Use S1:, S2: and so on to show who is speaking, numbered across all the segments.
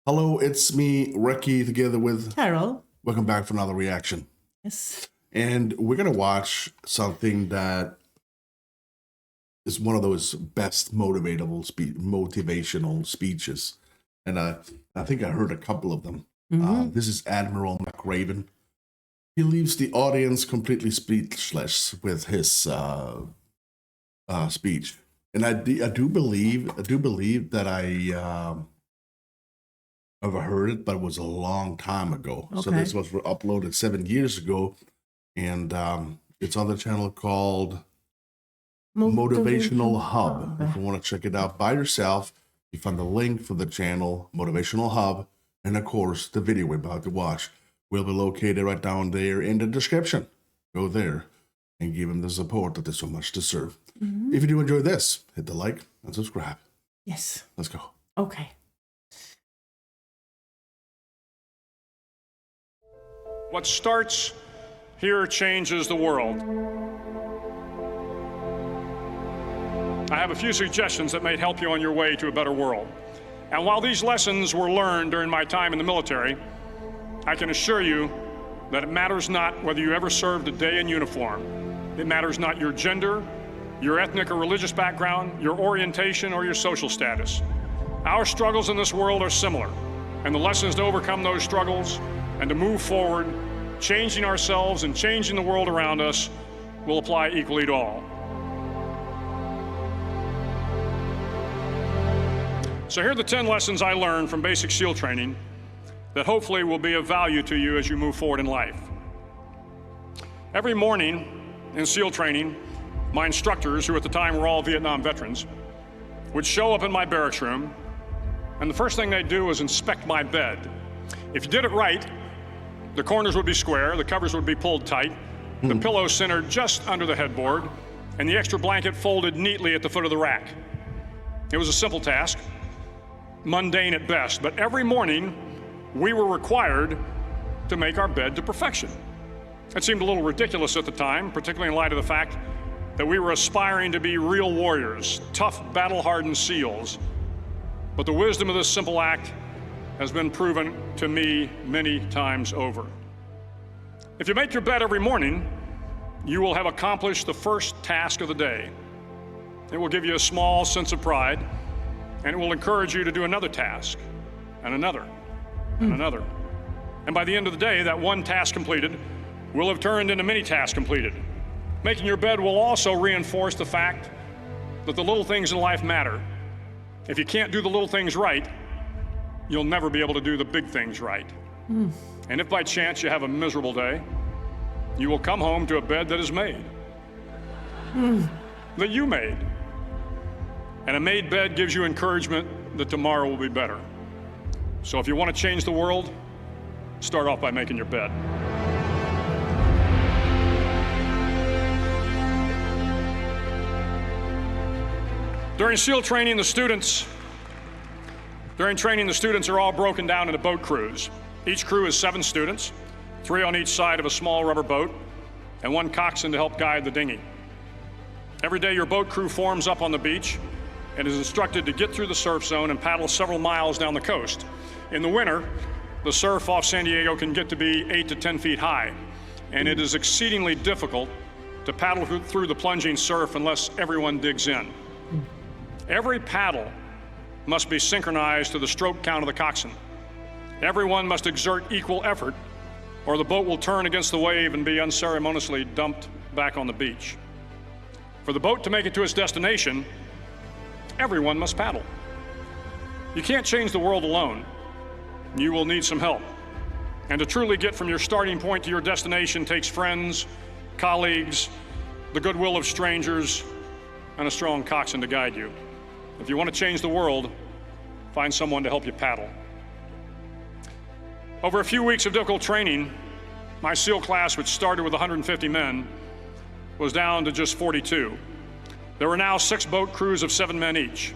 S1: Hello, it's me, Recky, together with
S2: Carol.
S1: Welcome back for another reaction.
S2: Yes.
S1: And we're going to watch something that is one of those best motivational speeches. And I think I heard a couple of them. This is Admiral McRave. He leaves the audience completely speechless with his speech. And I do believe that I've heard it, but it was a long time ago.
S2: Okay.
S1: So this was uploaded 7 years ago, and it's on the channel called Motivational Hub. If you want to check it out by yourself, you find the link for the channel, Motivational Hub, and of course, the video we're about to watch will be located right down there in the description. Go there and give them the support that they so much deserve. If you do enjoy this, hit the like and subscribe.
S2: Yes.
S1: Let's go.
S2: Okay.
S3: What starts here changes the world. I have a few suggestions that may help you on your way to a better world. And while these lessons were learned during my time in the military, I can assure you that it matters not whether you ever served a day in uniform. It matters not your gender, your ethnic or religious background, your orientation, or your social status. Our struggles in this world are similar, and the lessons to overcome those struggles and to move forward, changing ourselves and changing the world around us, will apply equally to all. So here are the 10 lessons I learned from basic SEAL training that hopefully will be of value to you as you move forward in life. Every morning in SEAL training, my instructors, who at the time were all Vietnam veterans, would show up in my barracks room, and the first thing they'd do was inspect my bed. If you did it right, the corners would be square, the covers would be pulled tight, the pillow centered just under the headboard, and the extra blanket folded neatly at the foot of the rack. It was a simple task, mundane at best, but every morning we were required to make our bed to perfection. It seemed a little ridiculous at the time, particularly in light of the fact that we were aspiring to be real warriors, tough, battle-hardened SEALs. But the wisdom of this simple act has been proven to me many times over. If you make your bed every morning, you will have accomplished the first task of the day. It will give you a small sense of pride, and it will encourage you to do another task, and another, and another. And by the end of the day, that one task completed will have turned into many tasks completed. Making your bed will also reinforce the fact that the little things in life matter. If you can't do the little things right, you'll never be able to do the big things right. And if by chance you have a miserable day, you will come home to a bed that is made, that you made. And a made bed gives you encouragement that tomorrow will be better. So if you want to change the world, start off by making your bed. During SEAL training, the students are all broken down into boat crews. Each crew is 7 students, 3 on each side of a small rubber boat, and 1 coxswain to help guide the dinghy. Every day, your boat crew forms up on the beach and is instructed to get through the surf zone and paddle several miles down the coast. In the winter, the surf off San Diego can get to be 8 to 10 feet high, and it is exceedingly difficult to paddle through the plunging surf unless everyone digs in. Every paddle must be synchronized to the stroke count of the coxswain. Everyone must exert equal effort, or the boat will turn against the wave and be unceremoniously dumped back on the beach. For the boat to make it to its destination, everyone must paddle. You can't change the world alone. You will need some help. And to truly get from your starting point to your destination takes friends, colleagues, the goodwill of strangers, and a strong coxswain to guide you. If you want to change the world, find someone to help you paddle. Over a few weeks of difficult training, my SEAL class, which started with 150 men, was down to just 42. There were now 6 boat crews of 7 men each.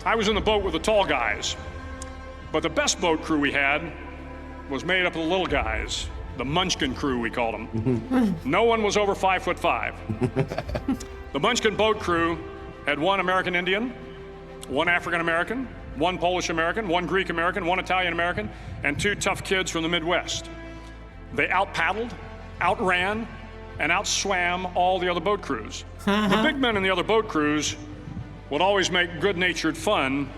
S3: I was in the boat with the tall guys, but the best boat crew we had was made up of the little guys, the Munchkin crew, we called them. No one was over 5'5". The Munchkin boat crew had 1 American Indian, 1 African American, one Polish American, one Greek American, one Italian American, and 2 tough kids from the Midwest. They out-paddled, outran, and outswam all the other boat crews. The big men in the other boat crews would always make good-natured fun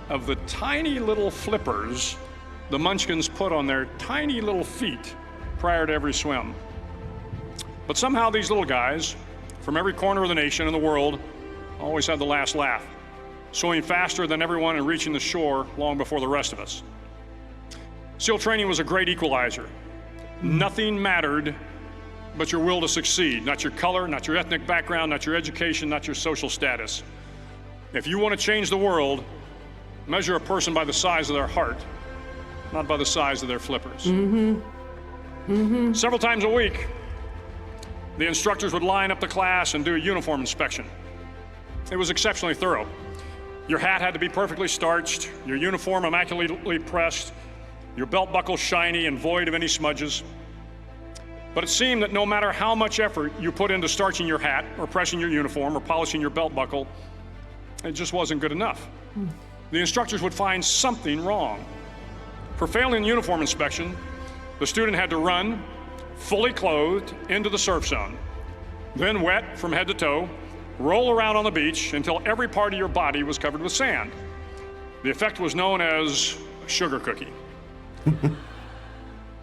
S3: of the tiny little flippers the Munchkins put on their tiny little feet prior to every swim. But somehow these little guys from every corner of the nation and the world always had the last laugh, swimming faster than everyone and reaching the shore long before the rest of us. SEAL training was a great equalizer. Nothing mattered but your will to succeed, not your color, not your ethnic background, not your education, not your social status. If you want to change the world, measure a person by the size of their heart, not by the size of their flippers. Several times a week, the instructors would line up the class and do a uniform inspection. It was exceptionally thorough. Your hat had to be perfectly starched, your uniform immaculately pressed, your belt buckle shiny and void of any smudges. But it seemed that no matter how much effort you put into starching your hat or pressing your uniform or polishing your belt buckle, it just wasn't good enough. The instructors would find something wrong. For failing the uniform inspection, the student had to run, fully clothed, into the surf zone, then wet from head to toe, roll around on the beach until every part of your body was covered with sand. The effect was known as a sugar cookie.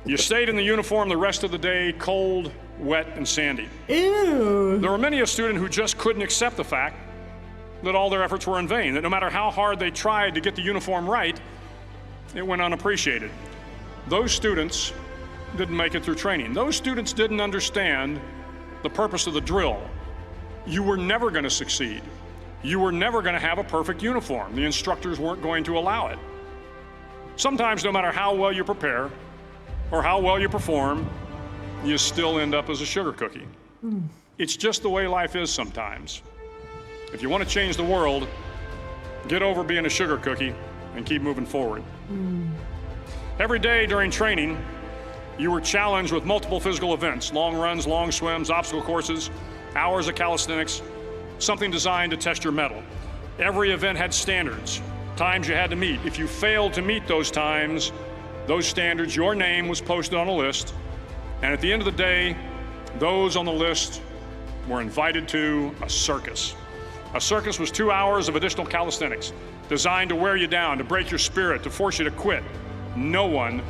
S3: You stayed in the uniform the rest of the day, cold, wet, and sandy.
S2: Ew.
S3: There were many a student who just couldn't accept the fact that all their efforts were in vain, that no matter how hard they tried to get the uniform right, it went unappreciated. Those students didn't make it through training. Those students didn't understand the purpose of the drill. You were never going to succeed. You were never going to have a perfect uniform. The instructors weren't going to allow it. Sometimes, no matter how well you prepare or how well you perform, you still end up as a sugar cookie. It's just the way life is sometimes. If you want to change the world, get over being a sugar cookie and keep moving forward. Every day during training, you were challenged with multiple physical events, long runs, long swims, obstacle courses, hours of calisthenics, something designed to test your mettle. Every event had standards, times you had to meet. If you failed to meet those times, those standards, your name was posted on a list, and at the end of the day, those on the list were invited to a circus. A circus was 2 hours of additional calisthenics, designed to wear you down, to break your spirit, to force you to quit. No one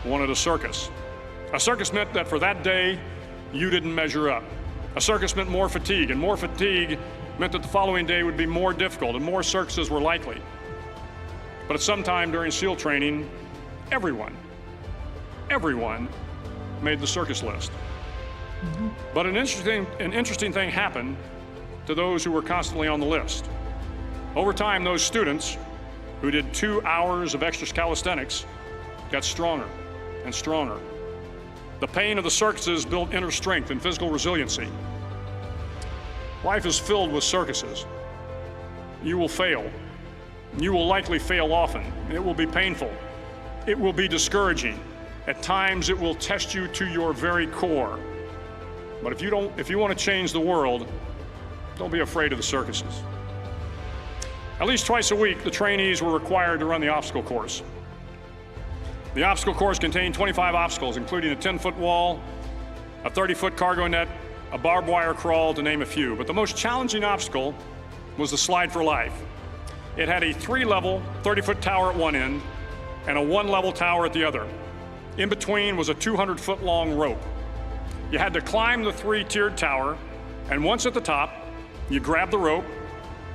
S3: wanted a circus. A circus meant that for that day, you didn't measure up. A circus meant more fatigue, and more fatigue meant that the following day would be more difficult and more circuses were likely. But at some time during SEAL training, everyone made the circus list. But an interesting thing happened to those who were constantly on the list. Over time, those students who did 2 hours of extra calisthenics got stronger and stronger. The pain of the circuses built inner strength and physical resiliency. Life is filled with circuses. You will fail. You will likely fail often. It will be painful. It will be discouraging. At times, it will test you to your very core. But if you want to change the world, don't be afraid of the circuses. At least twice a week, the trainees were required to run the obstacle course. The obstacle course contained 25 obstacles, including a 10-foot wall, a 30-foot cargo net, a barbed wire crawl, to name a few. But the most challenging obstacle was the slide for life. It had a 3-level, 30-foot tower at one end and a 1-level tower at the other. In between was a 200-foot long rope. You had to climb the 3-tiered tower, and once at the top, you grabbed the rope,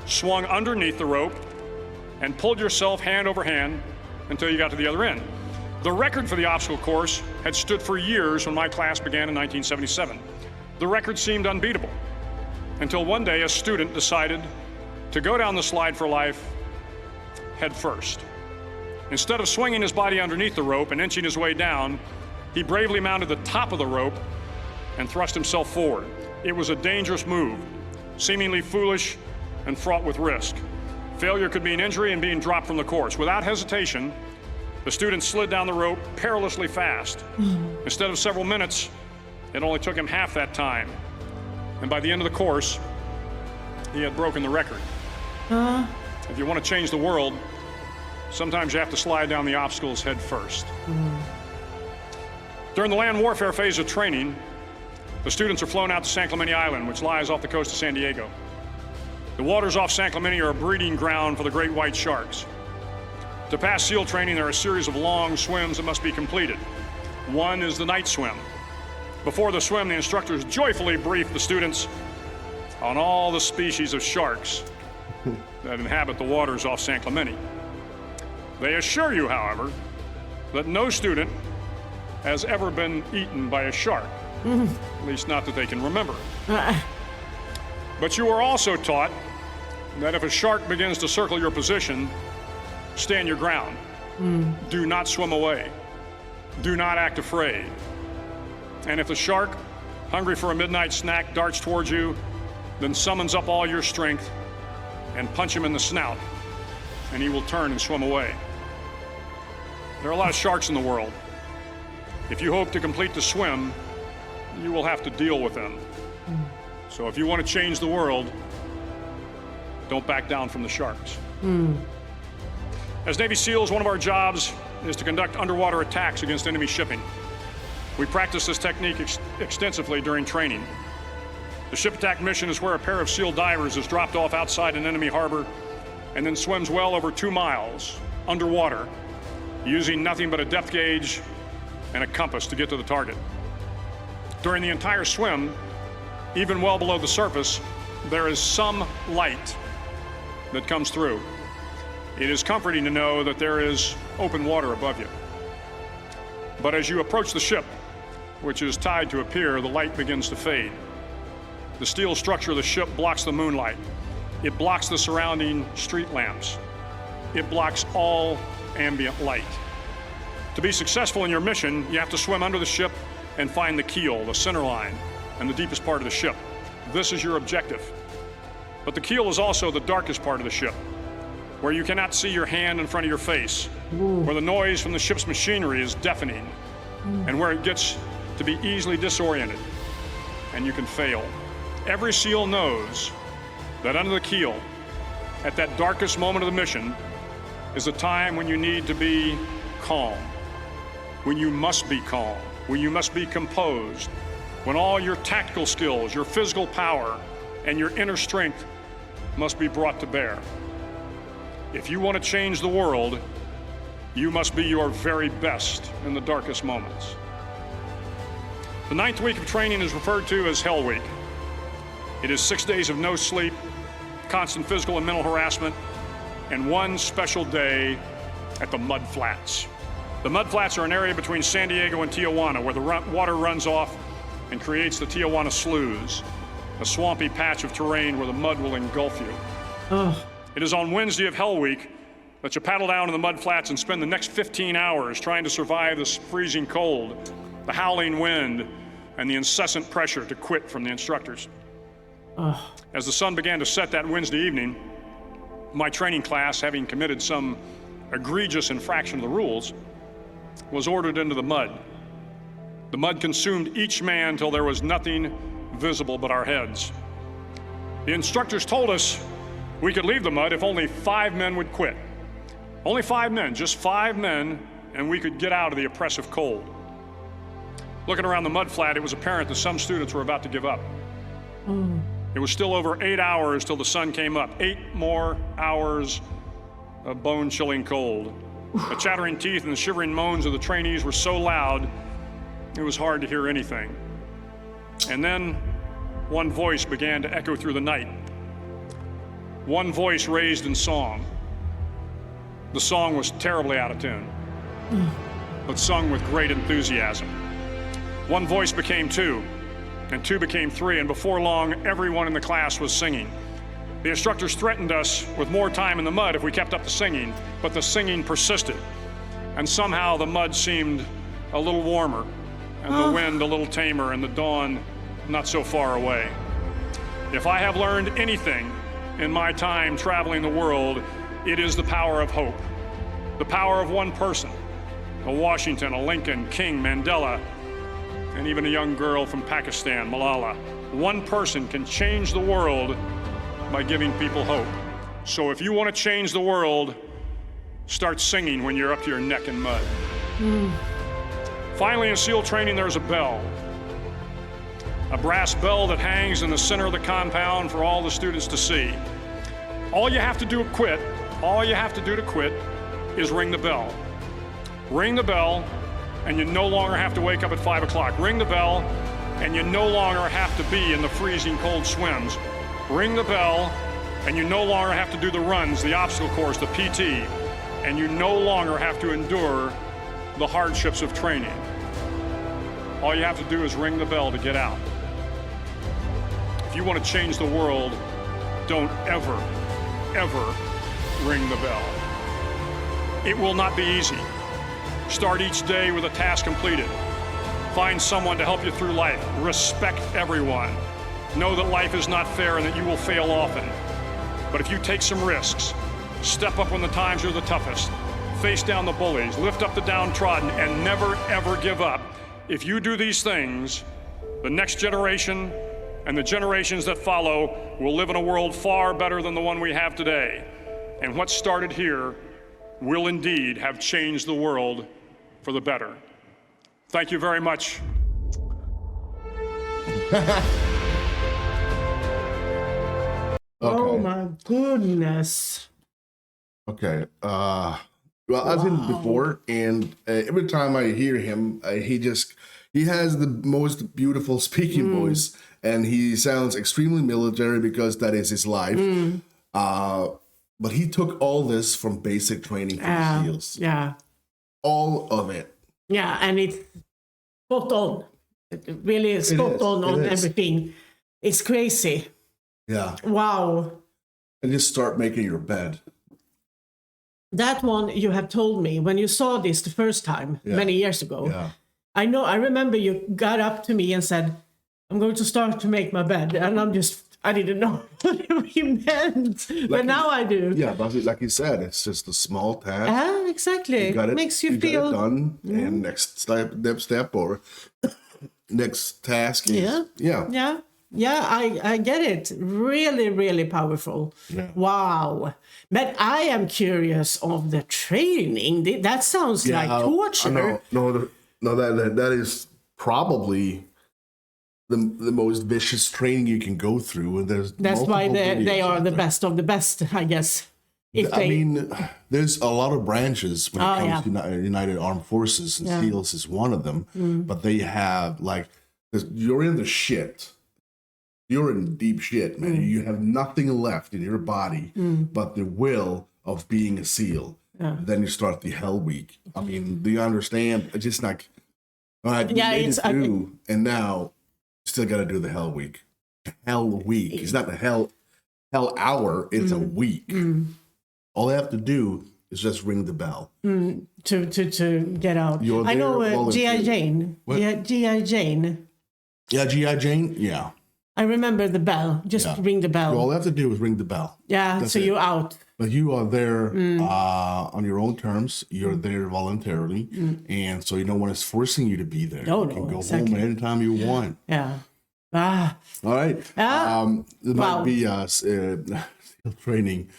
S3: swung underneath the rope, and pulled yourself hand over hand until you got to the other end. The record for the obstacle course had stood for years when my class began in 1977. The record seemed unbeatable until one day a student decided to go down the slide for life head first. Instead of swinging his body underneath the rope and inching his way down, he bravely mounted the top of the rope and thrust himself forward. It was a dangerous move, seemingly foolish and fraught with risk. Failure could mean injury and being dropped from the course. Without hesitation, the student slid down the rope perilously fast. Instead of several minutes, it only took him half that time. And by the end of the course, he had broken the record. If you want to change the world, Sometimes you have to slide down the obstacles head first. During the land warfare phase of training, the students are flown out to San Clemente Island, which lies off the coast of San Diego. The waters off San Clemente are a breeding ground for the great white sharks. To pass SEAL training, there are a series of long swims that must be completed. One is the night swim. Before the swim, the instructors joyfully brief the students on all the species of sharks that inhabit the waters off San Clemente. They assure you, however, that no student has ever been eaten by a shark, at least not that they can remember. But you are also taught that if a shark begins to circle your position, stand your ground. Do not swim away. Do not act afraid. And if the shark, hungry for a midnight snack, darts towards you, then summons up all your strength and punch him in the snout, and he will turn and swim away. There are a lot of sharks in the world. If you hope to complete the swim, you will have to deal with them. So if you want to change the world, don't back down from the sharks. As Navy SEALs, one of our jobs is to conduct underwater attacks against enemy shipping. We practice this technique extensively during training. The ship attack mission is where a pair of SEAL divers is dropped off outside an enemy harbor and then swims well over 2 miles underwater, using nothing but a depth gauge and a compass to get to the target. During the entire swim, even well below the surface, there is some light that comes through. It is comforting to know that there is open water above you. But as you approach the ship, which is tied to a pier, the light begins to fade. The steel structure of the ship blocks the moonlight. It blocks the surrounding street lamps. It blocks all ambient light. To be successful in your mission, you have to swim under the ship and find the keel, the center line, and the deepest part of the ship. This is your objective. But the keel is also the darkest part of the ship, where you cannot see your hand in front of your face, where the noise from the ship's machinery is deafening, and where it gets to be easily disoriented, and you can fail. Every SEAL knows that under the keel, at that darkest moment of the mission, is a time when you need to be calm, when you must be calm, when you must be composed, when all your tactical skills, your physical power, and your inner strength must be brought to bear. If you want to change the world, you must be your very best in the darkest moments. The 9th week of training is referred to as Hell Week. It is 6 days of no sleep, constant physical and mental harassment, and one special day at the Mud Flats. The Mud Flats are an area between San Diego and Tijuana where the water runs off and creates the Tijuana Sloughs, a swampy patch of terrain where the mud will engulf you. It is on Wednesday of Hell Week that you paddle down to the Mud Flats and spend the next 15 hours trying to survive this freezing cold, the howling wind, and the incessant pressure to quit from the instructors. As the sun began to set that Wednesday evening, my training class, having committed some egregious infraction of the rules, was ordered into the mud. The mud consumed each man till there was nothing visible but our heads. The instructors told us we could leave the mud if only 5 men would quit. Only 5 men, just 5 men, and we could get out of the oppressive cold. Looking around the mud flat, it was apparent that some students were about to give up. It was still over 8 hours till the sun came up. 8 more hours of bone-chilling cold. The chattering teeth and the shivering moans of the trainees were so loud, it was hard to hear anything. And then one voice began to echo through the night. One voice raised in song. The song was terribly out of tune, but sung with great enthusiasm. One voice became 2, and 2 became 3, and before long, everyone in the class was singing. The instructors threatened us with more time in the mud if we kept up the singing, but the singing persisted, and somehow the mud seemed a little warmer, and the wind a little tamer, and the dawn not so far away. If I have learned anything in my time traveling the world, it is the power of hope. The power of one person, a Washington, a Lincoln, King, Mandela, and even a young girl from Pakistan, Malala. One person can change the world by giving people hope. So if you want to change the world, start singing when you're up to your neck in mud. Finally, in SEAL training, there's a bell. A brass bell that hangs in the center of the compound for all the students to see. All you have to do to quit is ring the bell. Ring the bell, and you no longer have to wake up at 5 o'clock. Ring the bell, and you no longer have to be in the freezing cold swims. Ring the bell, and you no longer have to do the runs, the obstacle course, the PT, and you no longer have to endure the hardships of training. All you have to do is ring the bell to get out. If you want to change the world, don't ever, ever ring the bell. It will not be easy. Start each day with a task completed. Find someone to help you through life. Respect everyone. Know that life is not fair and that you will fail often. But if you take some risks, step up when the times are the toughest, face down the bullies, lift up the downtrodden, and never, ever give up. If you do these things, the next generation and the generations that follow will live in a world far better than the one we have today. And what started here will indeed have changed the world for the better. Thank you very much.
S2: Oh my goodness.
S1: Okay. Well, I've seen it before, and every time I hear him, he has the most beautiful speaking voice, and he sounds extremely military because that is his life. But he took all this from basic training for the SEALs.
S2: Yeah.
S1: All of it.
S2: Yeah, and it's spot on. It really is spot on everything. It's crazy.
S1: Yeah.
S2: Wow.
S1: And just start making your bed.
S2: That one you have told me when you saw this the first time many years ago.
S1: Yeah.
S2: I remember you got up to me and said, I'm going to start to make my bed. And I didn't know what he meant. But now I do.
S1: Yeah, but like you said, it's just a small task.
S2: Yeah, exactly.
S1: It
S2: makes you feel
S1: got it done. And next step or next task is,
S2: Yeah, I get it. Really, really powerful.
S1: Yeah.
S2: Wow. But I am curious of the training. That sounds like torture.
S1: No, that is probably the most vicious training you can go through. And
S2: that's why they are the best of the best, I guess.
S1: There's a lot of branches when it comes to United Armed Forces, and SEALs is one of them. But they have, you're in the shit. You're in deep shit, man. You have nothing left in your body but the will of being a SEAL. Then you start the Hell Week. I mean, do you understand? It's just like, all right, you made it through, and now you still got to do the Hell Week. Hell Week. It's not the Hell Hour. It's a week. All they have to do is just ring the bell
S2: to get out. I know G.I. Jane. G.I. Jane.
S1: Yeah, G.I. Jane. Yeah.
S2: I remember the bell. Just ring the bell.
S1: All they have to do is ring the bell.
S2: Yeah, that's so you're out.
S1: But you are there on your own terms. You're there voluntarily. And so no one is forcing you to be there. You can go home anytime you want.
S2: Yeah.
S1: All right. There might be a training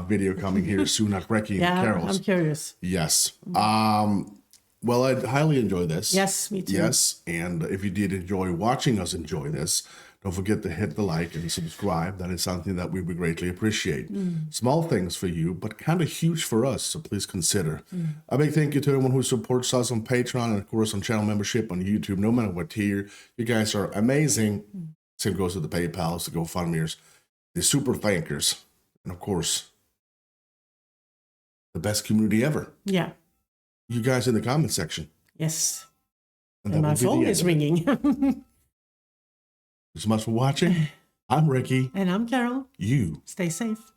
S1: video coming here soon at Recky Carol's.
S2: I'm curious.
S1: Yes. Well, I'd highly enjoy this.
S2: Yes, me too.
S1: Yes. And if you did enjoy watching us enjoy this, don't forget to hit the like and subscribe. That is something that we would greatly appreciate. Small things for you, but kind of huge for us, so please consider. A big thank you to everyone who supports us on Patreon and, of course, on channel membership on YouTube, no matter what tier. You guys are amazing. Same goes to the PayPals, the GoFundMe's, the super thankers, and, of course, the best community ever.
S2: Yeah.
S1: You guys in the comment section.
S2: Yes.
S1: And
S2: my phone is ringing.
S1: Thanks so much for watching. I'm Recky.
S2: And I'm Carol.
S1: You
S2: stay safe.